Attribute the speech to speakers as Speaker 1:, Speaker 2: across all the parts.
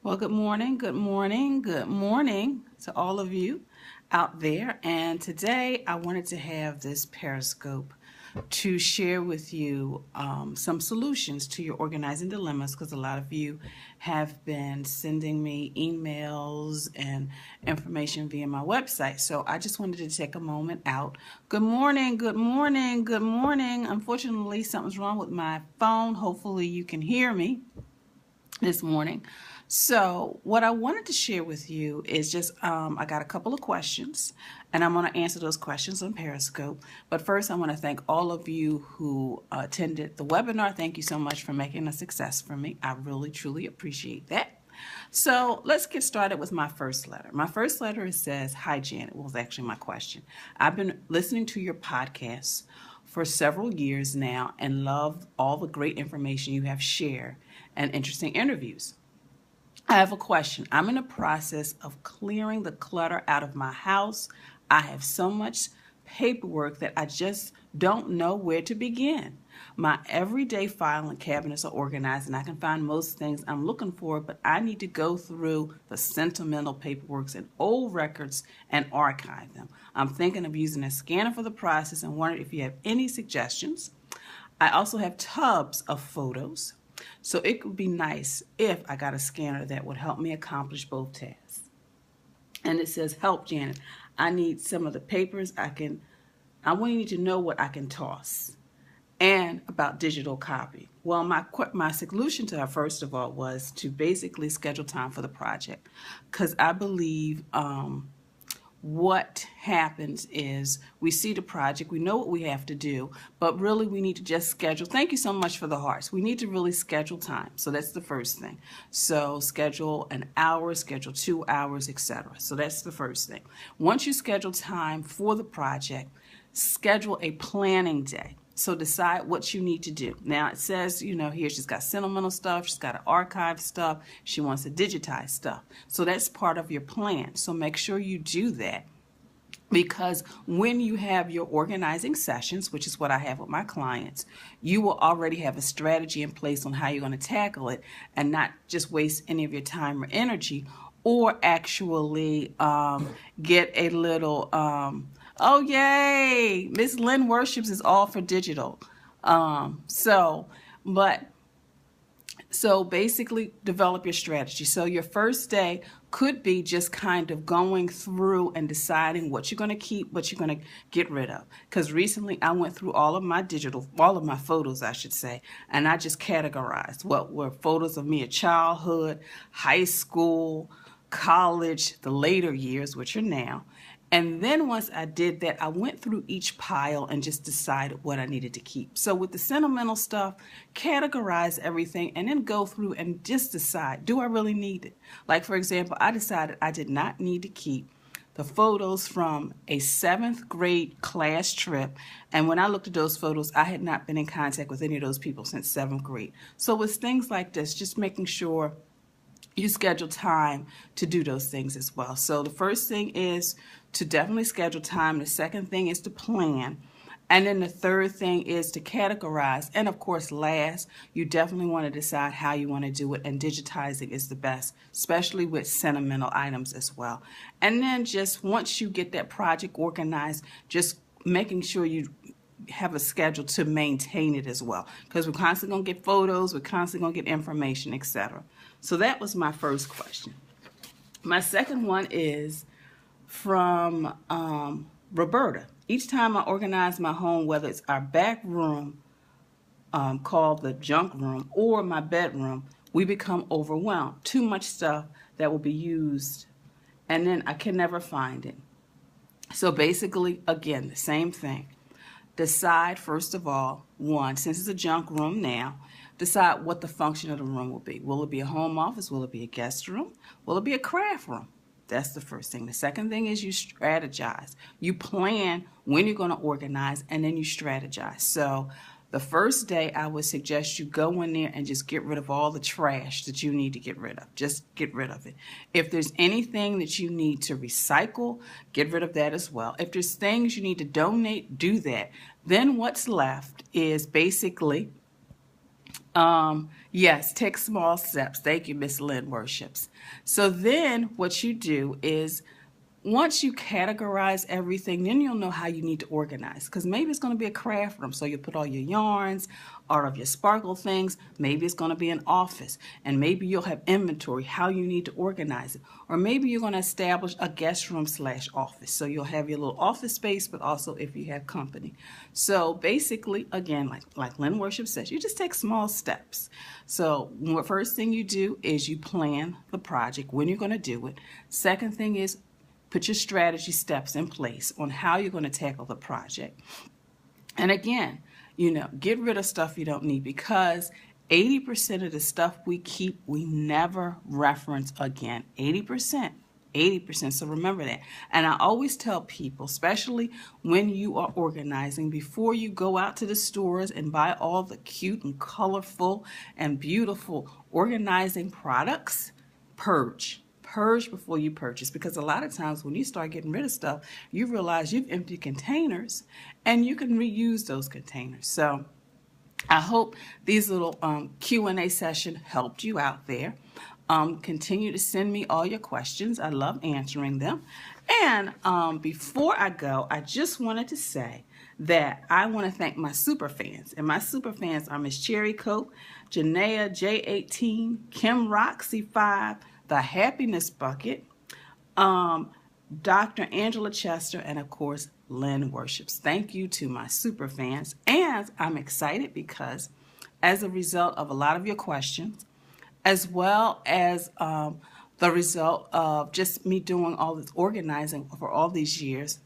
Speaker 1: Well, good morning, good morning, good morning to all of you out there. And today I wanted to have this Periscope to share with you some solutions to your organizing dilemmas because a lot of you have been sending me emails and information via my website. So I just wanted to take a moment out. Good morning, good morning, good morning. Unfortunately, something's wrong with my phone. Hopefully you can hear me this morning. So what I wanted to share with you is just I got a couple of questions and I'm going to answer those questions on Periscope. But first I want to thank all of you who attended the webinar. Thank you so much for making a success for me. I really truly appreciate that. So let's get started with my first letter. My first letter says, "Hi Janet." Well, it's actually my question. I've been listening to your podcasts for several years now and love all the great information you have shared and interesting interviews. I have a question. I'm in the process of clearing the clutter out of my house. I have so much paperwork that I just don't know where to begin. My everyday filing cabinets are organized and I can find most things I'm looking for, but I need to go through the sentimental paperwork and old records and archive them. I'm thinking of using a scanner for the process and wondered if you have any suggestions. I also have tubs of photos. So it would be nice if I got a scanner that would help me accomplish both tasks. And it says, "Help, Janet. I need some of the papers I want you to know what I can toss and about digital copy." Well, my solution to her, first of all, was to basically schedule time for the project because I believe what happens is we see the project, we know what we have to do, but really we need to just schedule. Thank you so much for the hearts. We need to really schedule time. So that's the first thing. So schedule an hour, schedule 2 hours, etc. So that's the first thing. Once you schedule time for the project, schedule a planning day. So decide what you need to do. Now it says, here she's got sentimental stuff, she's got to archive stuff, she wants to digitize stuff. So that's part of your plan. So make sure you do that because when you have your organizing sessions, which is what I have with my clients, you will already have a strategy in place on how you're going to tackle it and not just waste any of your time or energy or actually get a little... oh, yay! Miss Lynn Worships is all for digital. So basically develop your strategy. So your first day could be just kind of going through and deciding what you're going to keep, what you're going to get rid of. Because recently I went through all of my photos, I should say, and I just categorized what were photos of me at childhood, high school, college, the later years, which are now. And then once I did that, I went through each pile and just decided what I needed to keep. So with the sentimental stuff, categorize everything and then go through and just decide, do I really need it? Like, for example, I decided I did not need to keep the photos from a 7th grade class trip. And when I looked at those photos, I had not been in contact with any of those people since 7th grade. So with things like this, just making sure you schedule time to do those things as well. So the first thing is to definitely schedule time. The second thing is to plan. And then the third thing is to categorize. And of course, last, you definitely want to decide how you want to do it. And digitizing is the best, especially with sentimental items as well. And then just once you get that project organized, just making sure you have a schedule to maintain it as well. Because we're constantly going to get photos, we're constantly going to get information, etc. So that was my first question. My second one is from Roberta. Each time I organize my home, whether it's our back room called the junk room or my bedroom, we become overwhelmed. Too much stuff that will be used and then I can never find it. So basically, again, the same thing. Decide, first of all, one, since it's a junk room now, decide what the function of the room will be. Will it be a home office? Will it be a guest room? Will it be a craft room? That's the first thing. The second thing is you strategize. You plan when you're going to organize, and then you strategize. So the first day, I would suggest you go in there and just get rid of all the trash that you need to get rid of. Just get rid of it. If there's anything that you need to recycle, get rid of that as well. If there's things you need to donate, do that. Then what's left is basically Yes, take small steps. Thank you, Miss Lynn Worships. So then what you do is once you categorize everything, then you'll know how you need to organize. Because maybe it's going to be a craft room, so you'll put all your yarns, all of your sparkle things. Maybe it's going to be an office, and maybe you'll have inventory, how you need to organize it. Or maybe you're going to establish a guest room / office. So you'll have your little office space, but also if you have company. So basically, again, like Lynn Worship says, you just take small steps. So the first thing you do is you plan the project, when you're going to do it. Second thing is put your strategy steps in place on how you're going to tackle the project. And again, get rid of stuff you don't need, because 80% of the stuff we keep, we never reference again. 80%. So remember that. And I always tell people, especially when you are organizing, before you go out to the stores and buy all the cute and colorful and beautiful organizing products, purge before you purchase, because a lot of times when you start getting rid of stuff, you realize you've emptied containers and you can reuse those containers. So I hope these little Q&A session helped you out there. Continue to send me all your questions. I love answering them. And before I go, I just wanted to say that I want to thank my super fans. And my super fans are Miss Cherry Coat, Janaea J18, Kim Roxy 5, The Happiness Bucket, Dr. Angela Chester, and of course, Lynn Worships. Thank you to my super fans. And I'm excited because as a result of a lot of your questions, as well as the result of just me doing all this organizing for all these years,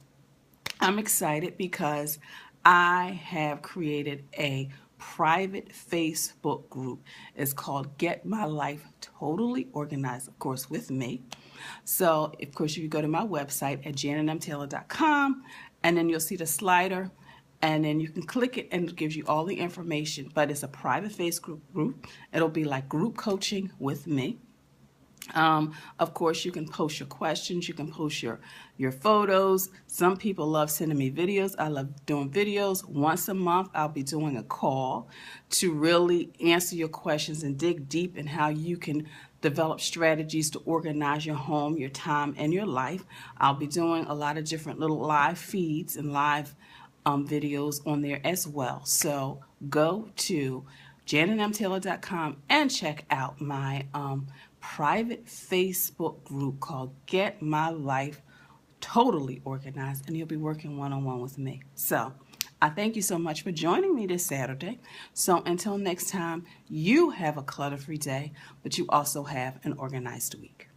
Speaker 1: I'm excited because I have created a private Facebook group. It's called Get My Life Totally Organized, of course, with me. So, of course, you go to my website at janetmtaylor.com, and then you'll see the slider, and then you can click it, and it gives you all the information. But it's a private Facebook group. It'll be like group coaching with me. Of course, you can post your questions, you can post your photos. Some people love sending me videos. I love doing videos. Once a month, I'll be doing a call to really answer your questions and dig deep in how you can develop strategies to organize your home, your time, and your life. I'll be doing a lot of different little live feeds and live videos on there as well. So go to janetmtaylor.com and check out my private Facebook group called Get My Life Totally Organized, and you'll be working one-on-one with me. So I thank you so much for joining me this Saturday. So until next time, you have a clutter-free day, but you also have an organized week.